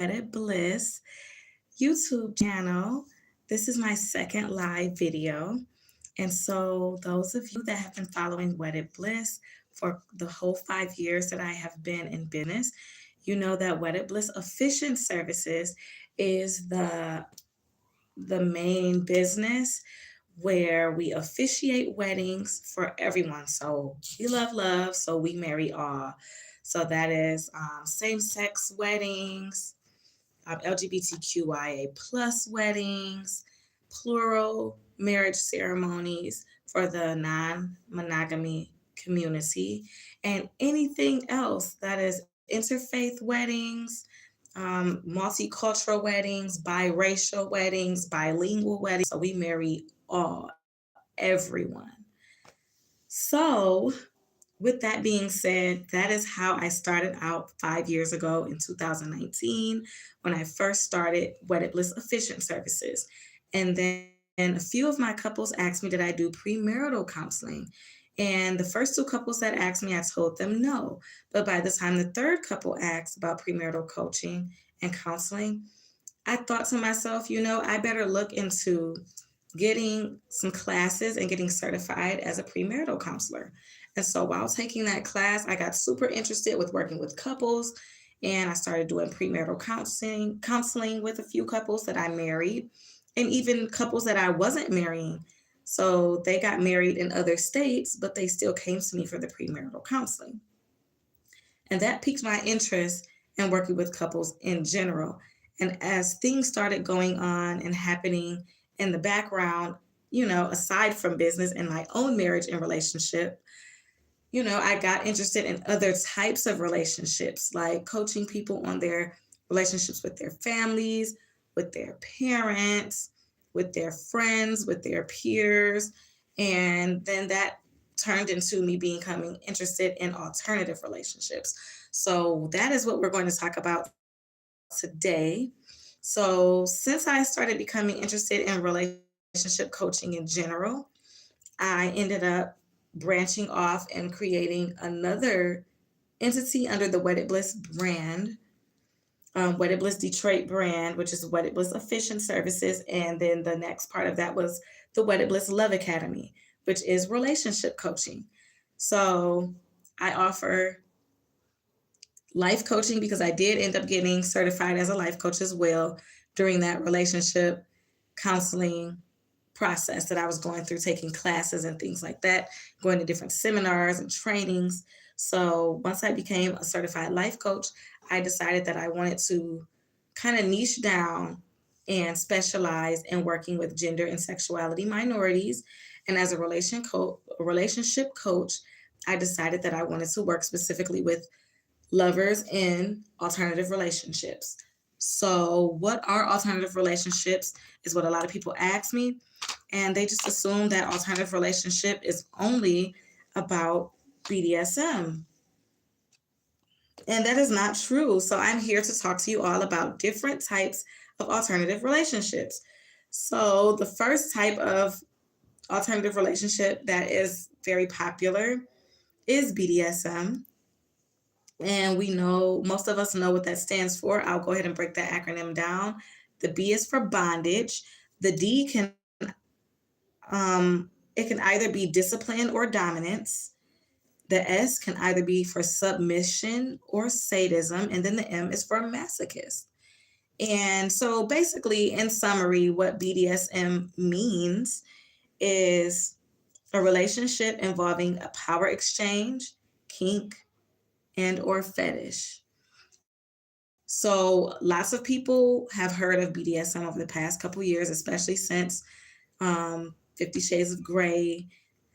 Wedded Bliss YouTube channel. This is my second live video. And so, those of you that have been following Wedded Bliss for the whole 5 years that I have been in business, you know that Wedded Bliss Officiant Services is the main business where we officiate weddings for everyone. So we love love, so we marry all. So that is same-sex weddings, LGBTQIA plus weddings, plural marriage ceremonies for the non-monogamy community, and anything else that is interfaith weddings, multicultural weddings, biracial weddings, bilingual weddings. So we marry all, everyone. So, with that being said, that is how I started out 5 years ago in 2019 when I first started Wedded Bliss Officiant Services. And then a few of my couples asked me, did I do premarital counseling? And the first two couples that asked me, I told them no. But by the time the third couple asked about premarital coaching and counseling, I thought to myself, I better look into getting some classes and getting certified as a premarital counselor. And so while taking that class, I got super interested with working with couples, and I started doing premarital counseling with a few couples that I married and even couples that I wasn't marrying. So they got married in other states, but they still came to me for the premarital counseling. And that piqued my interest in working with couples in general. And as things started going on and happening in the background, aside from business and my own marriage and relationship, I got interested in other types of relationships, like coaching people on their relationships with their families, with their parents, with their friends, with their peers. And then that turned into me becoming interested in alternative relationships. So that is what we're going to talk about today. So, since I started becoming interested in relationship coaching in general, I ended up branching off and creating another entity under the Wedded Bliss brand, Wedded Bliss Detroit brand, which is Wedded Bliss Efficient Services. And then the next part of that was the Wedded Bliss Love Academy, which is relationship coaching. So I offer life coaching because I did end up getting certified as a life coach as well during that relationship counseling process that I was going through, taking classes and things like that, going to different seminars and trainings. So once I became a certified life coach, I decided that I wanted to kind of niche down and specialize in working with gender and sexuality minorities. And as a relationship coach, I decided that I wanted to work specifically with lovers in alternative relationships. So, what are alternative relationships is what a lot of people ask me, and they just assume that alternative relationship is only about BDSM. And that is not true. So, I'm here to talk to you all about different types of alternative relationships. So, the first type of alternative relationship that is very popular is BDSM. And we know, most of us know what that stands for. I'll go ahead and break that acronym down. The B is for bondage. The D it can either be discipline or dominance. The S can either be for submission or sadism. And then the M is for masochist. And so basically, in summary, what BDSM means is a relationship involving a power exchange, kink, and or fetish. So lots of people have heard of BDSM over the past couple years, especially since 50 Shades of Grey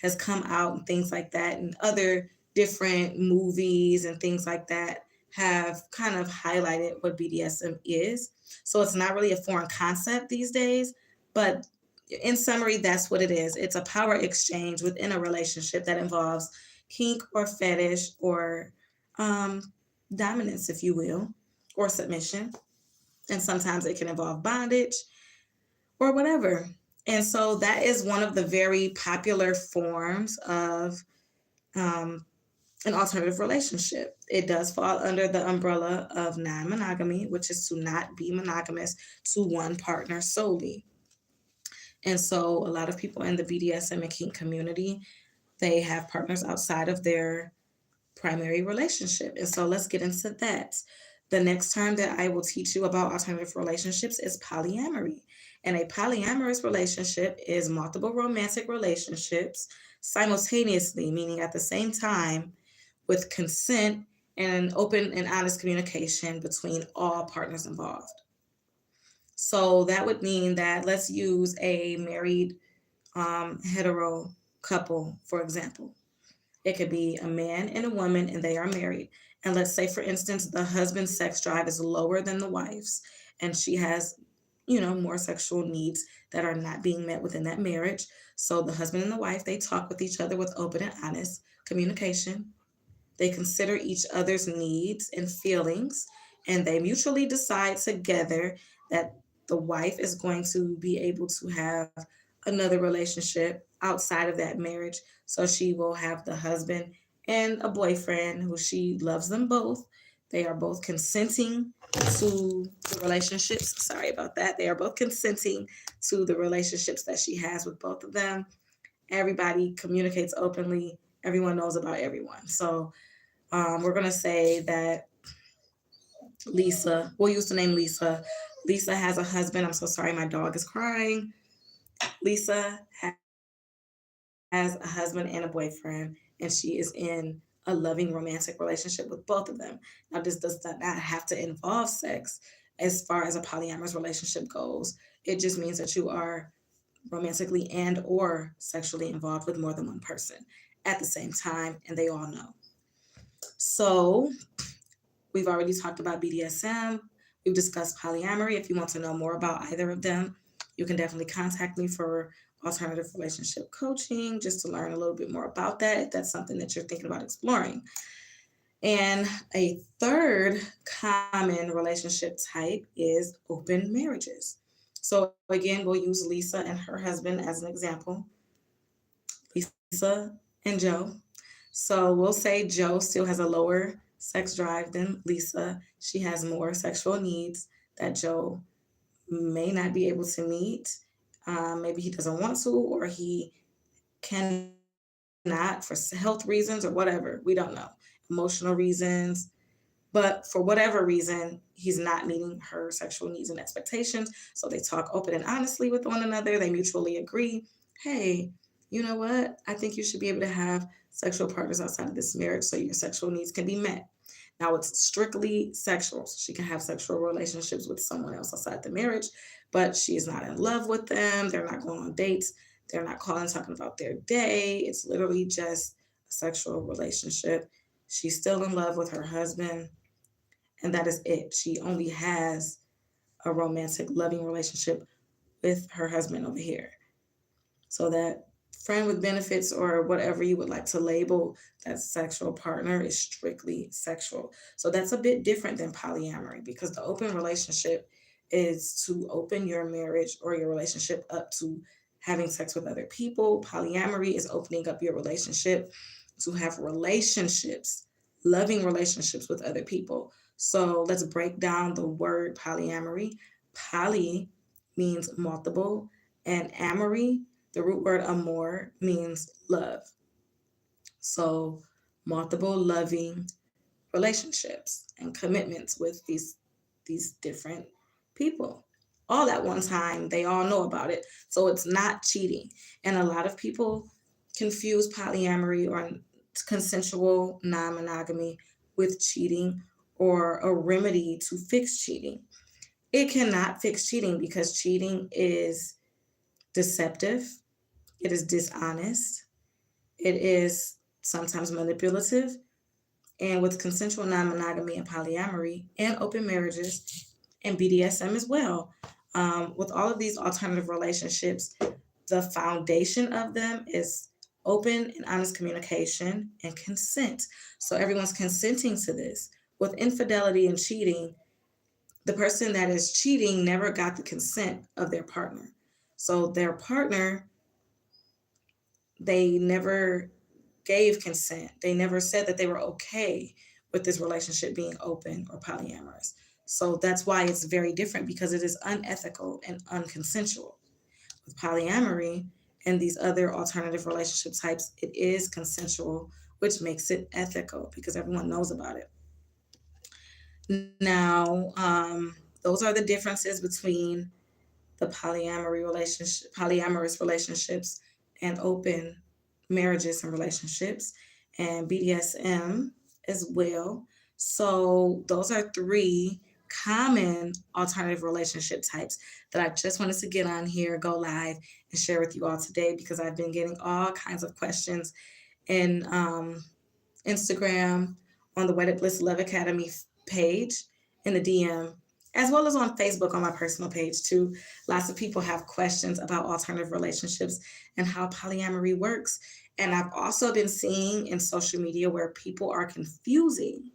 has come out and things like that, and other different movies and things like that have kind of highlighted what BDSM is. So it's not really a foreign concept these days, but in summary, that's what it is. It's a power exchange within a relationship that involves kink or fetish or um, dominance, if you will, or submission. And sometimes it can involve bondage or whatever. And so that is one of the very popular forms of um, an alternative relationship. It does fall under the umbrella of non monogamy, which is to not be monogamous to one partner solely. And so, a lot of people in the BDSM and kink community, they have partners outside of their primary relationship. And so, let's get into that. The next term that I will teach you about alternative relationships is polyamory. And a polyamorous relationship is multiple romantic relationships simultaneously, meaning at the same time, with consent and open and honest communication between all partners involved. So that would mean that let's use a married hetero couple, for example. It could be a man and a woman, and they are married. And let's say, for instance, the husband's sex drive is lower than the wife's, and she has, more sexual needs that are not being met within that marriage. So the husband and the wife, they talk with each other with open and honest communication. They consider each other's needs and feelings, and they mutually decide together that the wife is going to be able to have another relationship outside of that marriage. So she will have the husband and a boyfriend who she loves them both. They are both consenting to the relationships. Sorry about that. They are both consenting to the relationships that she has with both of them. Everybody communicates openly. Everyone knows about everyone. So we're going to say that Lisa, we'll use the name Lisa. Lisa has a husband. I'm so sorry, my dog is crying. Lisa has a husband and a boyfriend, and she is in a loving romantic relationship with both of them. Now, this does not have to involve sex as far as a polyamorous relationship goes. It just means that you are romantically and or sexually involved with more than one person at the same time, and they all know. So we've already talked about BDSM. We've discussed polyamory. If you want to know more about either of them, you can definitely contact me for alternative relationship coaching just to learn a little bit more about that if that's something that you're thinking about exploring. And a third common relationship type is open marriages. So, again, we'll use Lisa and her husband as an example. Lisa and Joe. So we'll say Joe still has a lower sex drive than Lisa. She has more sexual needs that Joe may not be able to meet. Maybe he doesn't want to, or he cannot for health reasons or whatever. We don't know. Emotional reasons. But for whatever reason, he's not meeting her sexual needs and expectations. So they talk open and honestly with one another. They mutually agree, hey, you know what? I think you should be able to have sexual partners outside of this marriage so your sexual needs can be met. Now it's strictly sexual. So she can have sexual relationships with someone else outside the marriage, but she's not in love with them. They're not going on dates. They're not calling talking about their day. It's literally just a sexual relationship. She's still in love with her husband, and that is it. She only has a romantic, loving relationship with her husband over here. So that friend with benefits or whatever you would like to label that sexual partner is strictly sexual. So that's a bit different than polyamory because the open relationship is to open your marriage or your relationship up to having sex with other people. Polyamory is opening up your relationship to have relationships, loving relationships with other people. So let's break down the word polyamory. Poly means multiple, and amory, the root word amor, means love. So multiple loving relationships and commitments with these different people all at one time. They all know about it. So it's not cheating. And a lot of people confuse polyamory or consensual non monogamy with cheating or a remedy to fix cheating. It cannot fix cheating because cheating is deceptive, it is dishonest, it is sometimes manipulative. And with consensual non monogamy and polyamory and open marriages and BDSM as well, with all of these alternative relationships, the foundation of them is open and honest communication and consent. So everyone's consenting to this. With infidelity and cheating, the person that is cheating never got the consent of their partner. So their partner, they never gave consent. They never said that they were okay with this relationship being open or polyamorous. So that's why it's very different, because it is unethical and unconsensual. With polyamory and these other alternative relationship types, it is consensual, which makes it ethical because everyone knows about it. Now, those are the differences between the polyamorous relationships and open marriages and relationships, and BDSM as well. So those are three common alternative relationship types that I just wanted to get on here, go live, and share with you all today, because I've been getting all kinds of questions in Instagram, on the Wedded Bliss Love Academy page, in the DM, as well as on Facebook on my personal page too. Lots of people have questions about alternative relationships and how polyamory works. And I've also been seeing in social media where people are confusing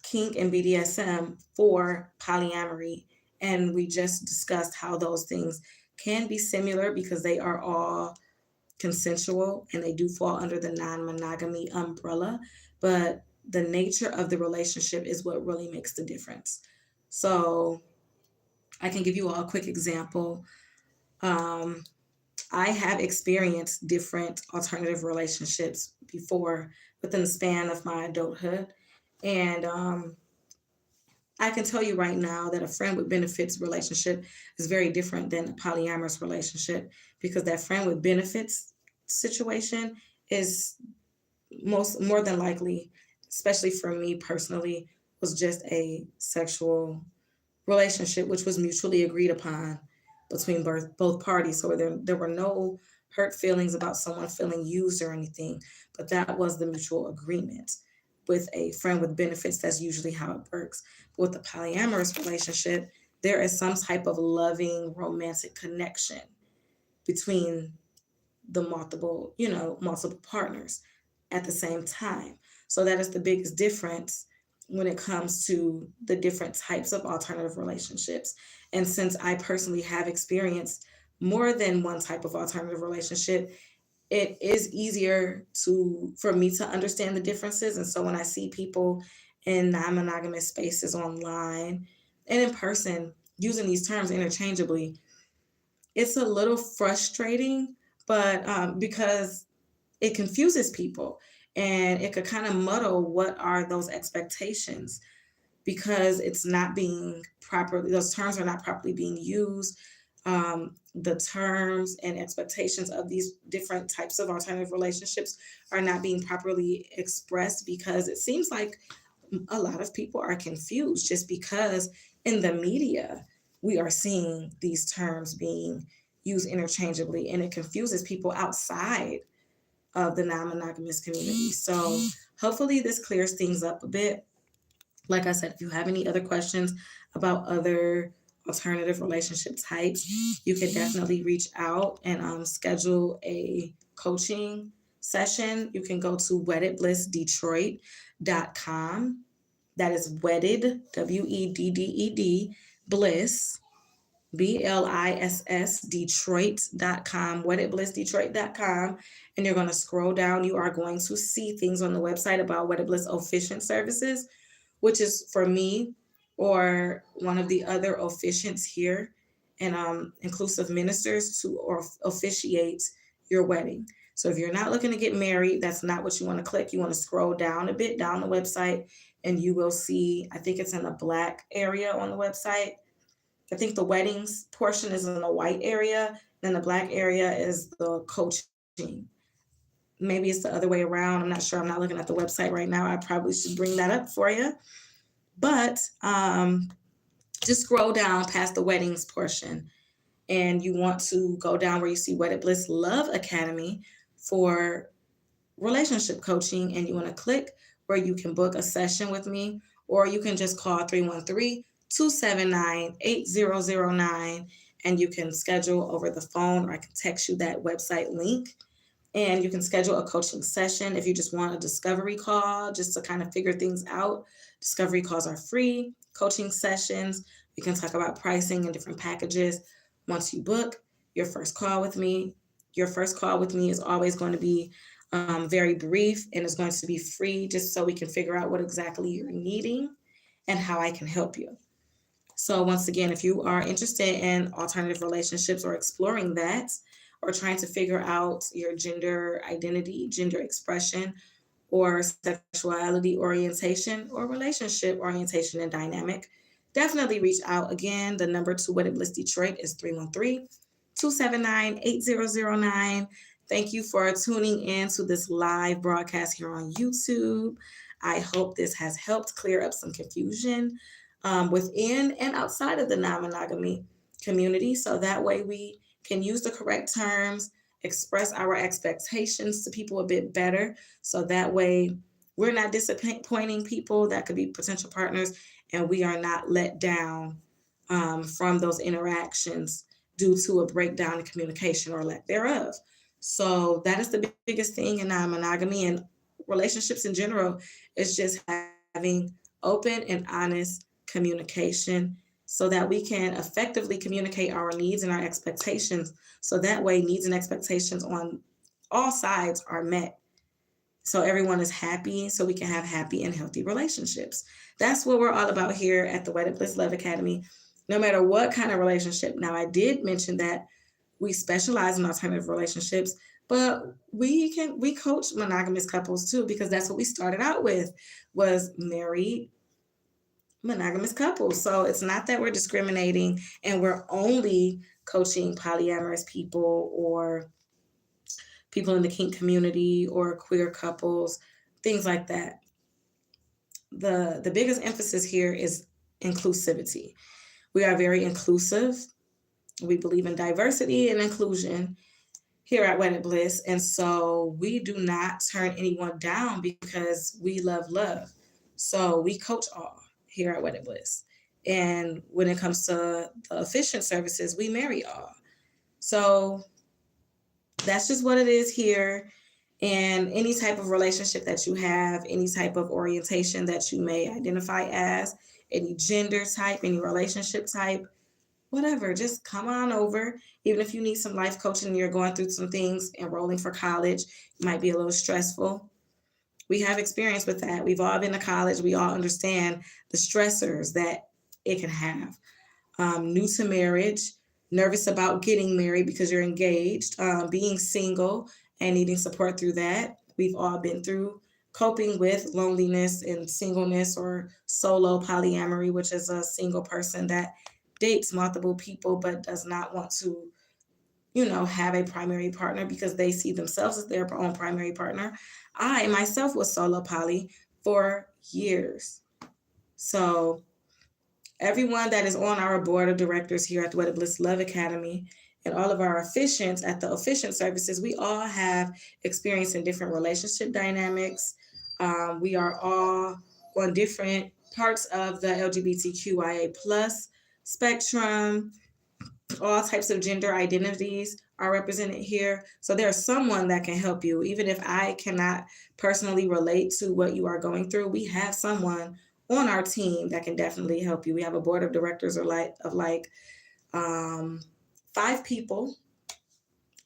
kink and BDSM for polyamory. And we just discussed how those things can be similar because they are all consensual and they do fall under the non-monogamy umbrella, but the nature of the relationship is what really makes the difference. So I can give you all a quick example. um, I have experienced different alternative relationships before within the span of my adulthood, and I can tell you right now that a friend with benefits relationship is very different than a polyamorous relationship, because that friend with benefits situation is most more than likely, especially for me personally, was just a sexual relationship which was mutually agreed upon between both parties. So there were no hurt feelings about someone feeling used or anything, but that was the mutual agreement. With a friend with benefits, that's usually how it works. But with a polyamorous relationship, there is some type of loving romantic connection between the multiple partners at the same time. So that is the biggest difference when it comes to the different types of alternative relationships. And since I personally have experienced more than one type of alternative relationship, it is easier to for me to understand the differences. And so when I see people in non-monogamous spaces online and in person using these terms interchangeably, it's a little frustrating, but because it confuses people and it could kind of muddle what are those expectations, because it's not being properly, those terms are not properly being used. The terms and expectations of these different types of alternative relationships are not being properly expressed, because it seems like a lot of people are confused just because in the media we are seeing these terms being used interchangeably, and it confuses people outside of the non-monogamous community. So hopefully this clears things up a bit. Like I said, if you have any other questions about other alternative relationship types, you can definitely reach out and schedule a coaching session. You can go to weddedblissdetroit.com. That is wedded, WEDDED, bliss, BLISS, Detroit.com, weddedblissdetroit.com. And you're going to scroll down. You are going to see things on the website about Wedded Bliss Officiant services, which is for me or one of the other officiants here and inclusive ministers to or officiate your wedding. So if you're not looking to get married, that's not what you want to click. You want to scroll down a bit down the website and you will see, I think it's in the black area on the website. I think the weddings portion is in the white area, then the black area is the coaching. Maybe it's the other way around. I'm not sure. I'm not looking at the website right now. I probably should bring that up for you. But just scroll down past the weddings portion, and you want to go down where you see Wedded Bliss Love Academy for relationship coaching, and you want to click where you can book a session with me, or you can just call 313-279-8009, and you can schedule over the phone, or I can text you that website link, and you can schedule a coaching session. If you just want a discovery call just to kind of figure things out, discovery calls are free. Coaching sessions, we can talk about pricing and different packages. Once you book your first call with me, Your first call with me is always going to be very brief, and it's going to be free just so we can figure out what exactly you're needing and how I can help you. So, once again, if you are interested in alternative relationships or exploring that, or trying to figure out your gender identity, gender expression, or sexuality orientation, or relationship orientation and dynamic, definitely reach out. Again, the number to Wedded Bliss Detroit is 313-279-8009. Thank you for tuning in to this live broadcast here on YouTube. I hope this has helped clear up some confusion within and outside of the non monogamy community. So that way we can use the correct terms, express our expectations to people a bit better. So that way we're not disappointing people that could be potential partners, and we are not let down from those interactions due to a breakdown in communication or lack thereof. So that is the biggest thing in non-monogamy and relationships in general, is just having open and honest communication so that we can effectively communicate our needs and our expectations. So that way needs and expectations on all sides are met, so everyone is happy, so we can have happy and healthy relationships. That's what we're all about here at the Wedded Bliss Love Academy, no matter what kind of relationship. Now, I did mention that we specialize in alternative relationships, but we coach monogamous couples too, because that's what we started out with, was married monogamous couples. So it's not that we're discriminating and we're only coaching polyamorous people or people in the kink community or queer couples, things like that. The biggest emphasis here is inclusivity. We are very inclusive. We believe in diversity and inclusion here at Wedded Bliss. And so we do not turn anyone down because we love love. So we coach all here at Wedded Bliss. And when it comes to the Officiant services, we marry all. So that's just what it is here. And any type of relationship that you have, any type of orientation that you may identify as, any gender type, any relationship type, whatever, just come on over. Even if you need some life coaching and you're going through some things, enrolling for college, it might be a little stressful. We have experience with that. We've all been to college. We all understand the stressors that it can have. New to marriage, nervous about getting married because you're engaged, being single and needing support through that. We've all been through coping with loneliness and singleness, or solo polyamory, which is a single person that dates multiple people but does not want to, have a primary partner because they see themselves as their own primary partner. I myself was solo poly for years. So everyone that is on our board of directors here at the Wedded Bliss Love Academy and all of our officiants at the Officiant services, we all have experience in different relationship dynamics. We are all on different parts of the LGBTQIA plus spectrum. All types of gender identities are represented here. So there's someone that can help you. Even if I cannot personally relate to what you are going through, we have someone on our team that can definitely help you. We have a board of directors of like 5 people.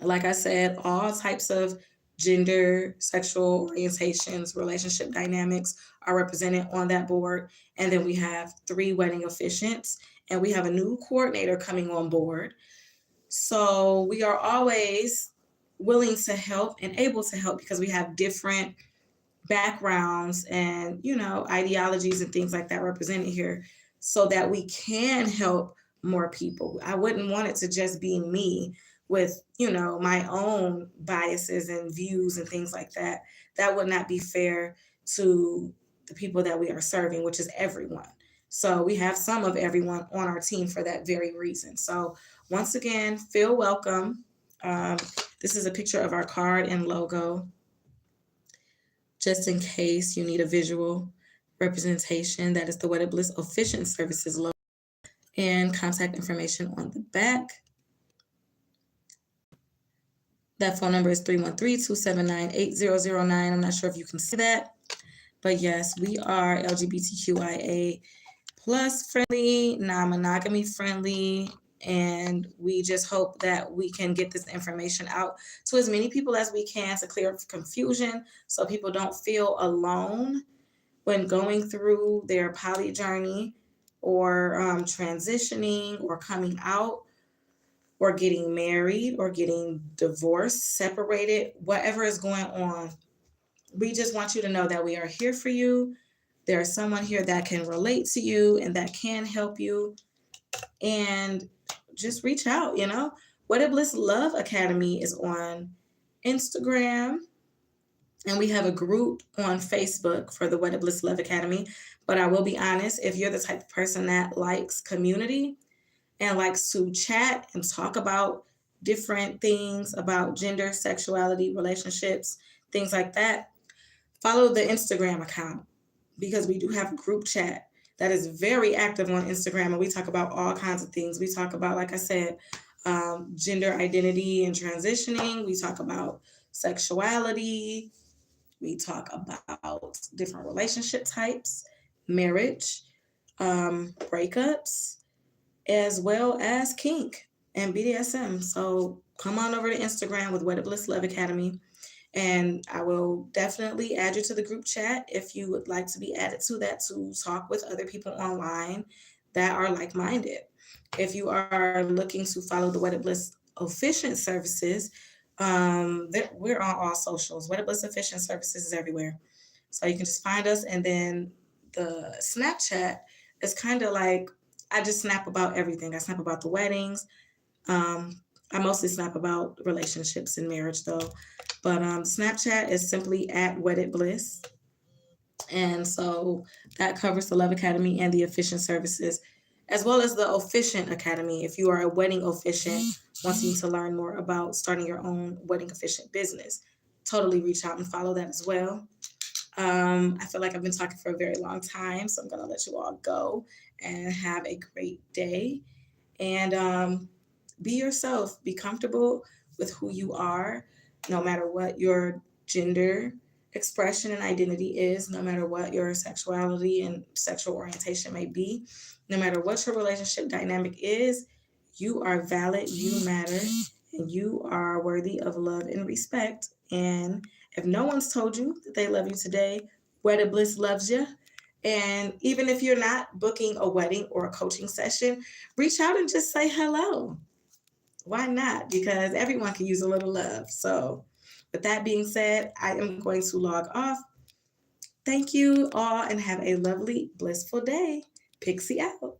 Like I said, all types of gender, sexual orientations, relationship dynamics are represented on that board. And then we have 3 wedding officiants, and we have a new coordinator coming on board. So we are always willing to help and able to help because we have different backgrounds and, ideologies and things like that represented here, so that we can help more people. I wouldn't want it to just be me with, my own biases and views and things like that. That would not be fair to the people that we are serving, which is everyone. So we have some of everyone on our team for that very reason. So once again, feel welcome. This is a picture of our card and logo, just in case you need a visual representation. That is the Wedded Bliss Officiant Services logo, and contact information on the back. That phone number is 313-279-8009. I'm not sure if you can see that, but yes, we are LGBTQIA plus friendly, non-monogamy friendly, And we just hope that we can get this information out to as many people as we can to clear up confusion so people don't feel alone when going through their poly journey or transitioning or coming out or getting married or getting divorced, separated, whatever is going on. We just want you to know that we are here for you. There's someone here that can relate to you and that can help you. And just reach out, you know. Wedded Bliss Love Academy is on Instagram, and we have a group on Facebook for the Wedded Bliss Love Academy. But I will be honest, if you're the type of person that likes community and likes to chat and talk about different things about gender, sexuality, relationships, things like that, follow the Instagram account because we do have a group chat that is very active on Instagram, and we talk about all kinds of things. We talk about, like I said, gender identity and transitioning. We talk about sexuality. We talk about different relationship types, marriage, breakups, as well as kink and BDSM. So come on over to Instagram with Wedded Bliss Love Academy, and I will definitely add you to the group chat if you would like to be added to that to talk with other people online that are like minded. If you are looking to follow the Wedded Bliss Officiant services, we're on all socials. Wedded Bliss Officiant services is everywhere. So you can just find us. And then the Snapchat is kind of like I just snap about everything. I snap about the weddings. Um, I mostly snap about relationships and marriage though. But Snapchat is simply at Wedded Bliss. And so that covers the Love Academy and the Officiant services, as well as the Officiant Academy. If you are a wedding officiant wanting to learn more about starting your own wedding officiant business, totally reach out and follow that as well. I feel like I've been talking for a very long time, so I'm going to let you all go and have a great day. And be yourself, be comfortable with who you are, no matter what your gender expression and identity is, no matter what your sexuality and sexual orientation may be, no matter what your relationship dynamic is. You are valid, you matter, and you are worthy of love and respect. And if no one's told you that they love you today, Wedded Bliss loves you. And even if you're not booking a wedding or a coaching session, reach out and just say hello. Why not? Because everyone can use a little love. So, with that being said, I am going to log off. Thank you all and have a lovely, blissful day. Pixie out.